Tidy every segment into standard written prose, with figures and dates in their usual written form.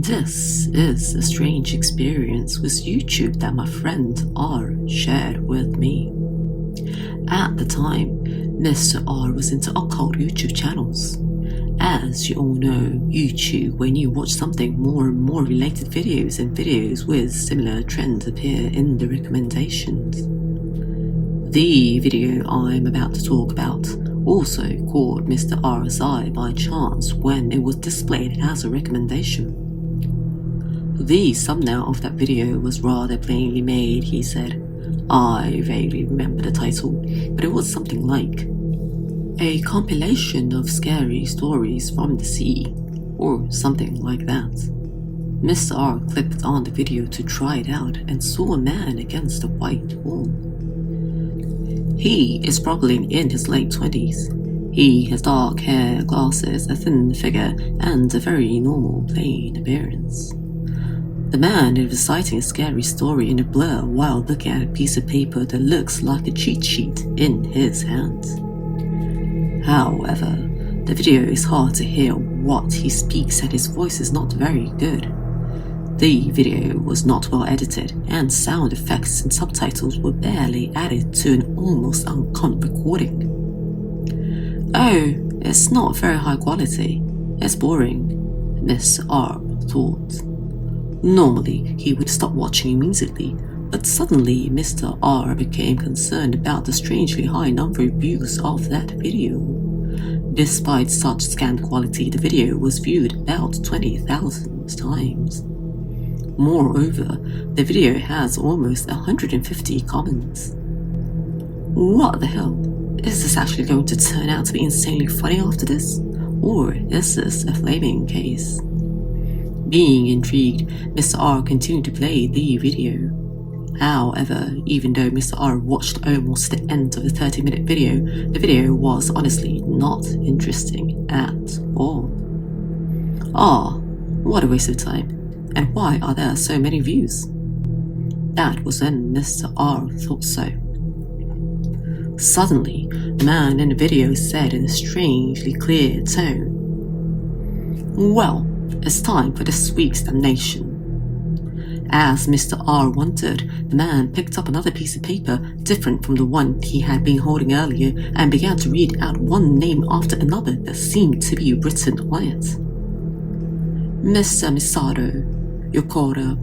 This is a strange experience with YouTube that my friend R shared with me. At the time, Mr. R was into occult YouTube channels. As you all know, YouTube, when you watch something, more and more related videos and videos with similar trends appear in the recommendations. The video I'm about to talk about also caught Mr. R's eye by chance when it was displayed as a recommendation. The thumbnail of that video was rather plainly made, he said. I vaguely remember the title, but it was something like a compilation of scary stories from the sea, or something like that. Mr. R clicked on the video to try it out and saw a man against a white wall. He is probably in his late 20s. He has dark hair, glasses, a thin figure, and a very normal, plain appearance. The man is reciting a scary story in a blur while looking at a piece of paper that looks like a cheat sheet in his hands. However, the video is hard to hear what he speaks and his voice is not very good. The video was not well edited and sound effects and subtitles were barely added to an almost uncut recording. Oh, it's not very high quality. It's boring, Mr. R thought. Normally, he would stop watching immediately, but suddenly Mr. R became concerned about the strangely high number of views of that video. Despite such scant quality, the video was viewed about 20,000 times. Moreover, the video has almost 150 comments. What the hell? Is this actually going to turn out to be insanely funny after this? Or is this a flaming case? Being intrigued, Mr. R continued to play the video. However, even though Mr. R watched almost the end of the 30-minute video, the video was honestly not interesting at all. What a waste of time. And why are there so many views? That was when Mr. R thought so. Suddenly, the man in the video said in a strangely clear tone, "Well, it's time for this week's damnation." As Mr. R wondered, the man picked up another piece of paper different from the one he had been holding earlier and began to read out one name after another that seemed to be written on it. Mr. Misato, Yokota,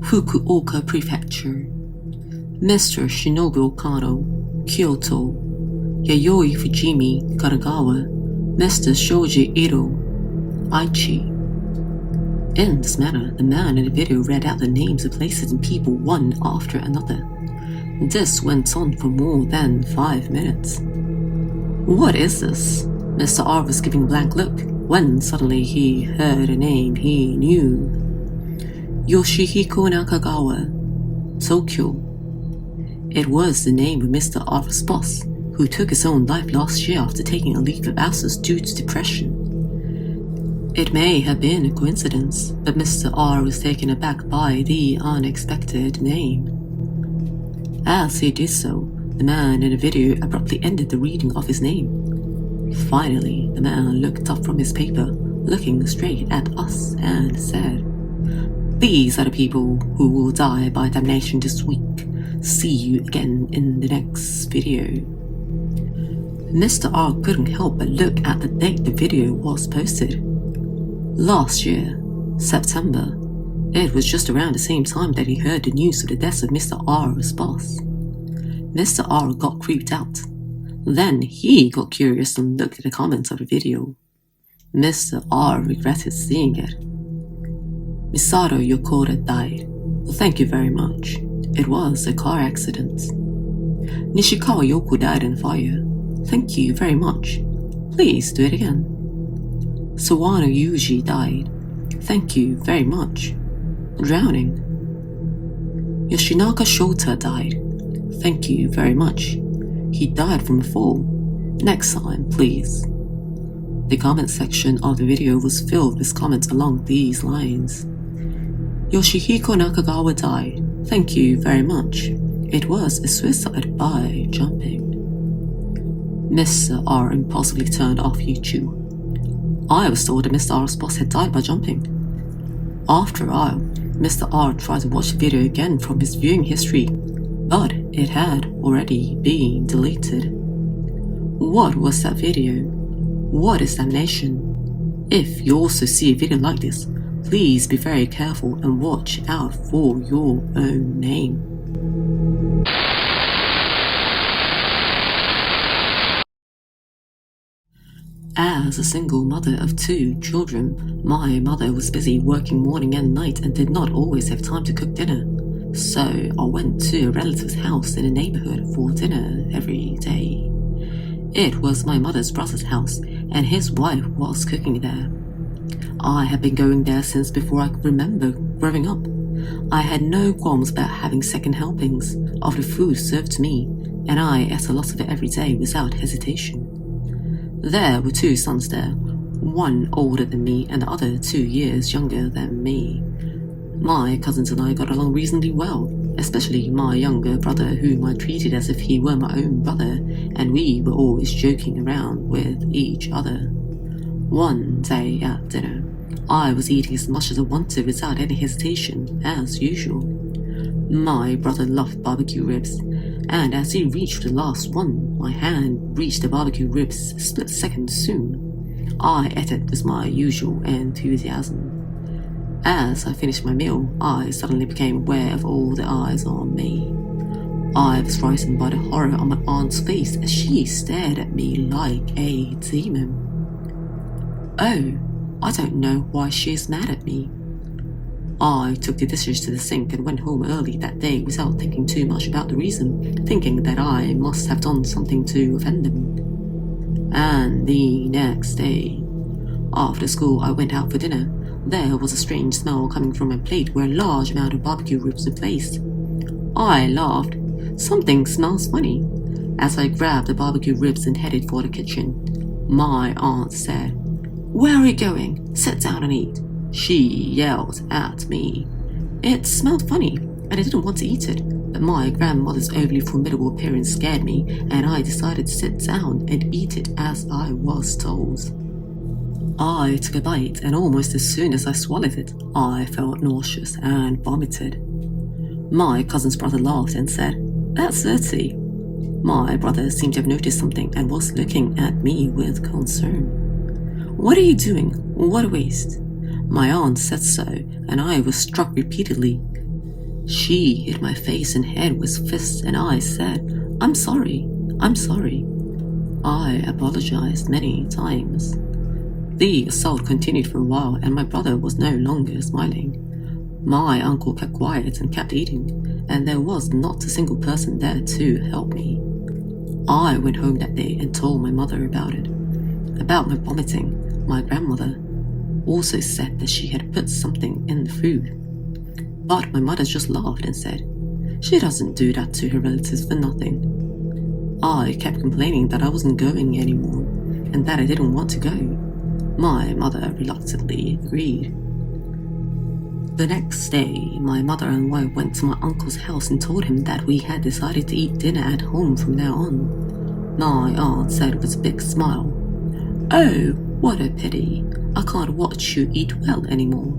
Fukuoka Prefecture. Mr. Shinobu Okano, Kyoto. Yayoi Fujimi, Kanagawa. Mr. Shoji Ito, Aichi. In this manner, the man in the video read out the names of places and people one after another. This went on for more than 5 minutes. What is this? Mr. R was giving a blank look when suddenly he heard a name he knew. Yoshihiko Nakagawa, Tokyo. It was the name of Mr. R's boss, who took his own life last year after taking a leave of absence due to depression. It may have been a coincidence, but Mr. R was taken aback by the unexpected name. As he did so, the man in the video abruptly ended the reading of his name. Finally, the man looked up from his paper, looking straight at us, and said, "These are the people who will die by damnation this week. See you again in the next video." Mr. R couldn't help but look at the date the video was posted. Last year, September. It was just around the same time that he heard the news of the death of Mr. R's boss. Mr. R got creeped out. Then he got curious and looked at the comments of the video. Mr. R regretted seeing it. Misato Yokota died. Well, thank you very much. It was a car accident. Nishikawa Yoko died in fire. Thank you very much. Please do it again. Sawano Yuji died. Thank you very much. Drowning. Yoshinaka Shota died. Thank you very much. He died from a fall. Next time, please. The comment section of the video was filled with comments along these lines. Yoshihiko Nakagawa died. Thank you very much. It was a suicide by jumping. Mr. R impulsively turned off YouTube. I was told that Mr. R's boss had died by jumping. After a while, Mr. R tried to watch the video again from his viewing history, but it had already been deleted. What was that video? What is damnation? If you also see a video like this, please be very careful and watch out for your own name. As a single mother of 2 children, my mother was busy working morning and night and did not always have time to cook dinner. So I went to a relative's house in the neighborhood for dinner every day. It was my mother's brother's house, and his wife was cooking there. I had been going there since before I could remember growing up. I had no qualms about having second helpings of the food served to me, and I ate a lot of it every day without hesitation. There were 2 sons there, one older than me and the other 2 years younger than me. My cousins and I got along reasonably well, especially my younger brother, whom I treated as if he were my own brother, and we were always joking around with each other. One day at dinner, I was eating as much as I wanted without any hesitation, as usual. My brother loved barbecue ribs, and as he reached the last one, my hand reached the barbecue ribs a split second soon. I ate it with my usual enthusiasm. As I finished my meal, I suddenly became aware of all the eyes on me. I was frightened by the horror on my aunt's face as she stared at me like a demon. Oh, I don't know why she is mad at me. I took the dishes to the sink and went home early that day without thinking too much about the reason, thinking that I must have done something to offend them. And the next day, after school, I went out for dinner. There was a strange smell coming from my plate where a large amount of barbecue ribs were placed. I laughed. Something smells funny. As I grabbed the barbecue ribs and headed for the kitchen, my aunt said, "Where are you going? Sit down and eat." She yelled at me. It smelled funny, and I didn't want to eat it, but my grandmother's overly formidable appearance scared me, and I decided to sit down and eat it as I was told. I took a bite, and almost as soon as I swallowed it, I felt nauseous and vomited. My cousin's brother laughed and said, "That's dirty." My brother seemed to have noticed something and was looking at me with concern. "What are you doing? What a waste." My aunt said so, and I was struck repeatedly. She hit my face and head with fists, and I said, I'm sorry. I apologized many times. The assault continued for a while, and my brother was no longer smiling. My uncle kept quiet and kept eating, and there was not a single person there to help me. I went home that day and told my mother about it. About my vomiting, my grandmother also said that she had put something in the food. But my mother just laughed and said, "She doesn't do that to her relatives for nothing." I kept complaining that I wasn't going anymore, and that I didn't want to go. My mother reluctantly agreed. The next day, my mother and I went to my uncle's house and told him that we had decided to eat dinner at home from now on. My aunt said with a big smile, "Oh, what a pity. I can't watch you eat well anymore."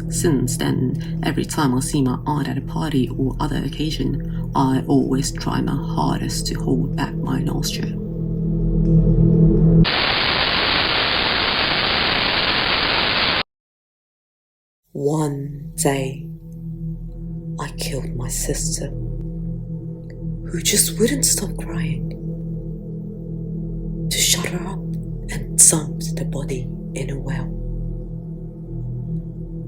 Since then, every time I see my aunt at a party or other occasion, I always try my hardest to hold back my nausea. One day, I killed my sister, who just wouldn't stop crying. To shut her up and dumped the body in a well.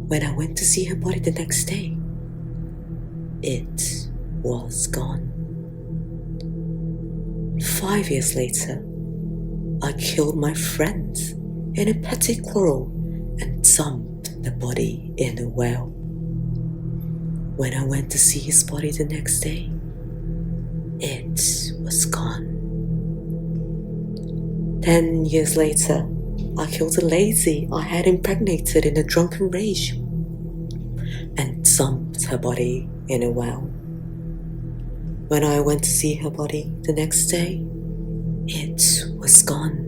When I went to see her body the next day, it was gone. 5 years later, I killed my friend in a petty quarrel and dumped the body in a well. When I went to see his body the next day, it was gone. 10 years later, I killed a lady I had impregnated in a drunken rage and dumped her body in a well. When I went to see her body the next day, it was gone.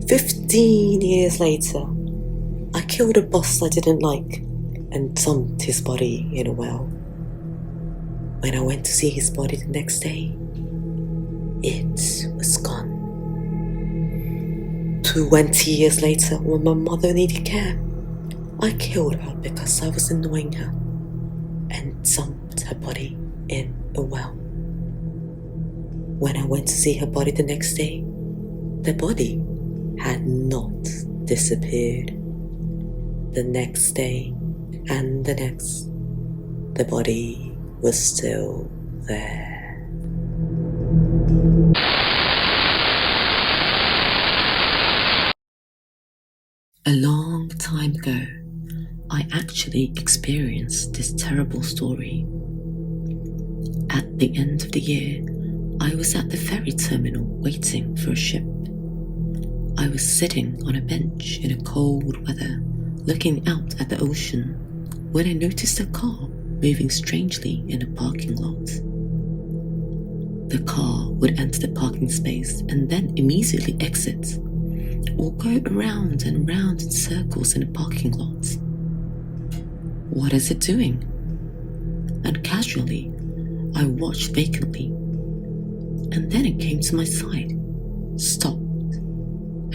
15 years later, I killed a boss I didn't like and dumped his body in a well. When I went to see his body the next day, it was gone. 20 years later, when my mother needed care, I killed her because I was annoying her and dumped her body in a well. When I went to see her body the next day, the body had not disappeared. The next day and the next, the body was still there. A long time ago, I actually experienced this terrible story. At the end of the year, I was at the ferry terminal waiting for a ship. I was sitting on a bench in a cold weather, looking out at the ocean, when I noticed a car moving strangely in a parking lot. The car would enter the parking space and then immediately exit, or go around and round in circles in the parking lot. What is it doing? And casually, I watched vacantly, and then it came to my side, stopped,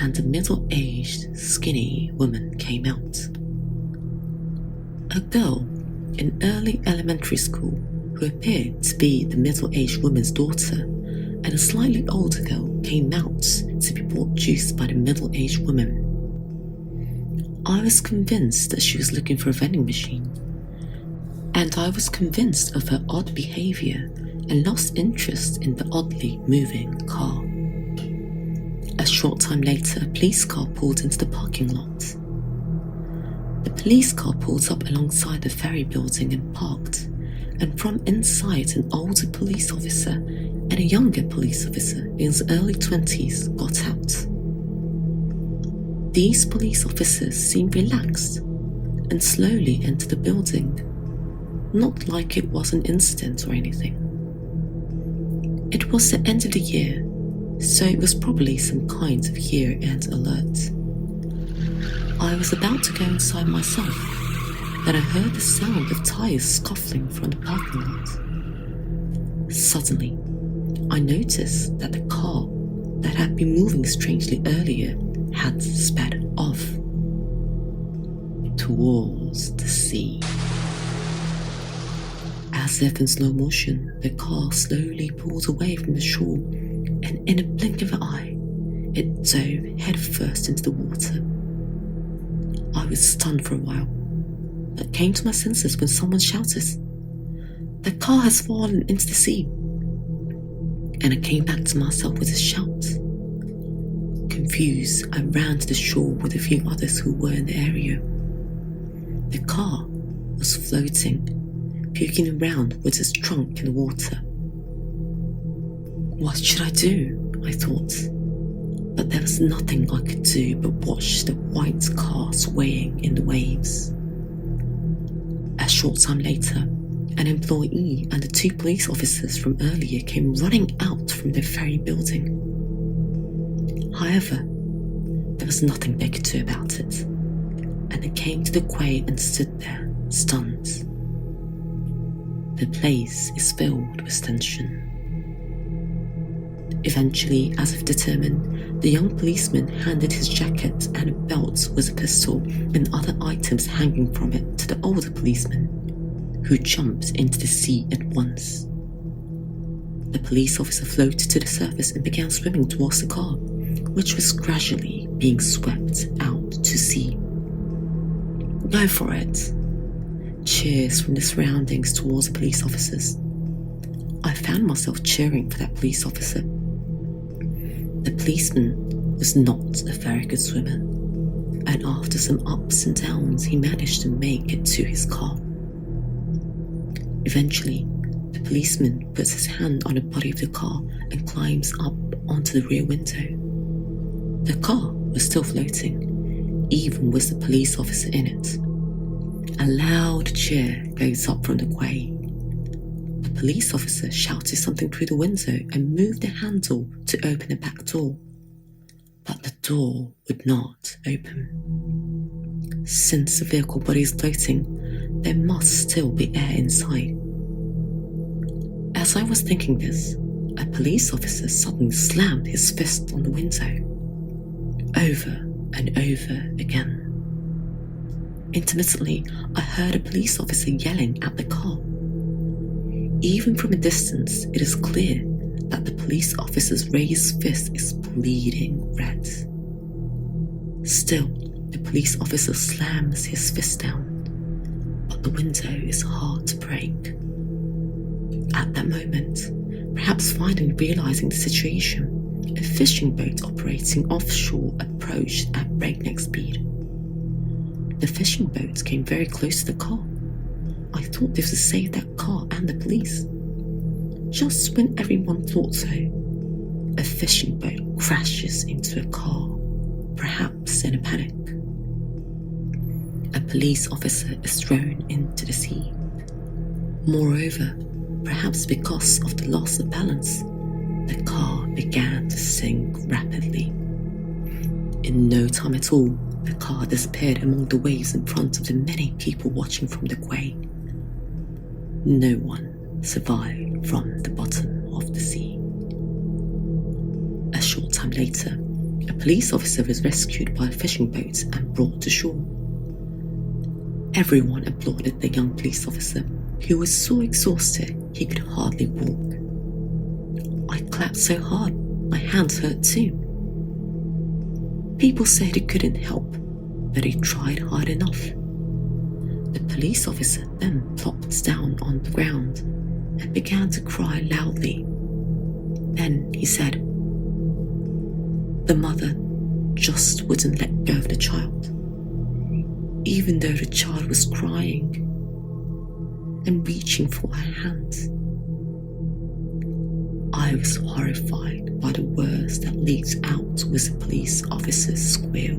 and a middle-aged, skinny woman came out. A girl in early elementary school who appeared to be the middle-aged woman's daughter, and a slightly older girl came out to be bought juice by the middle-aged woman. I was convinced that she was looking for a vending machine, and I was convinced of her odd behaviour and lost interest in the oddly moving car. A short time later, a police car pulled into the parking lot. The police car pulled up alongside the ferry building and parked, and from inside an older police officer and a younger police officer in his early 20s got out. These police officers seemed relaxed and slowly entered the building, not like it was an incident or anything. It was the end of the year, so it was probably some kind of year-end alert. I was about to go inside myself, then I heard the sound of tires scuffling from the parking lot. Suddenly, I noticed that the car that had been moving strangely earlier had sped off towards the sea. As if in slow motion, the car slowly pulled away from the shore, and in a blink of an eye, it dove headfirst into the water. I was stunned for a while, but came to my senses when someone shouted, "The car has fallen into the sea!" And I came back to myself with a shout. Confused, I ran to the shore with a few others who were in the area. The car was floating, puking around with its trunk in the water. What should I do? I thought, but there was nothing I could do but watch the white car swaying in the waves. A short time later, an employee and the two police officers from earlier came running out from the ferry building. However, there was nothing they could do about it, and they came to the quay and stood there, stunned. The place is filled with tension. Eventually, as if determined, the young policeman handed his jacket and a belt with a pistol and other items hanging from it to the older policeman, who jumped into the sea at once. The police officer floated to the surface and began swimming towards the car, which was gradually being swept out to sea. "Go for it!" Cheers from the surroundings towards the police officers. I found myself cheering for that police officer. The policeman was not a very good swimmer, and after some ups and downs, he managed to make it to his car. Eventually, the policeman puts his hand on the body of the car and climbs up onto the rear window. The car was still floating, even with the police officer in it. A loud cheer goes up from the quay. The police officer shouted something through the window and moved the handle to open the back door. but the door would not open. Since the vehicle body is floating, there must still be air inside. As I was thinking this, a police officer suddenly slammed his fist on the window, over and over again. Intermittently, I heard a police officer yelling at the car. Even from a distance, it is clear that the police officer's raised fist is bleeding red. Still, the police officer slams his fist down, but the window is hard to break. At that moment, perhaps finally realizing the situation, a fishing boat operating offshore approached at breakneck speed. The fishing boat came very close to the car. I thought this would save that car and the police. Just when everyone thought so, a fishing boat crashes into a car, perhaps in a panic. A police officer is thrown into the sea. Moreover, perhaps because of the loss of balance, the car began to sink rapidly. In no time at all, the car disappeared among the waves in front of the many people watching from the quay. No one survived from the bottom of the sea. A short time later, a police officer was rescued by a fishing boat and brought to shore. Everyone applauded the young police officer, who was so exhausted he could hardly walk. I clapped so hard, my hands hurt too. People said he couldn't help, but he tried hard enough. The police officer then plopped down on the ground and began to cry loudly. Then he said, the mother just wouldn't let go of the child, even though the child was crying and reaching for her hand. I was horrified by the words that leaked out with the police officer's squeal.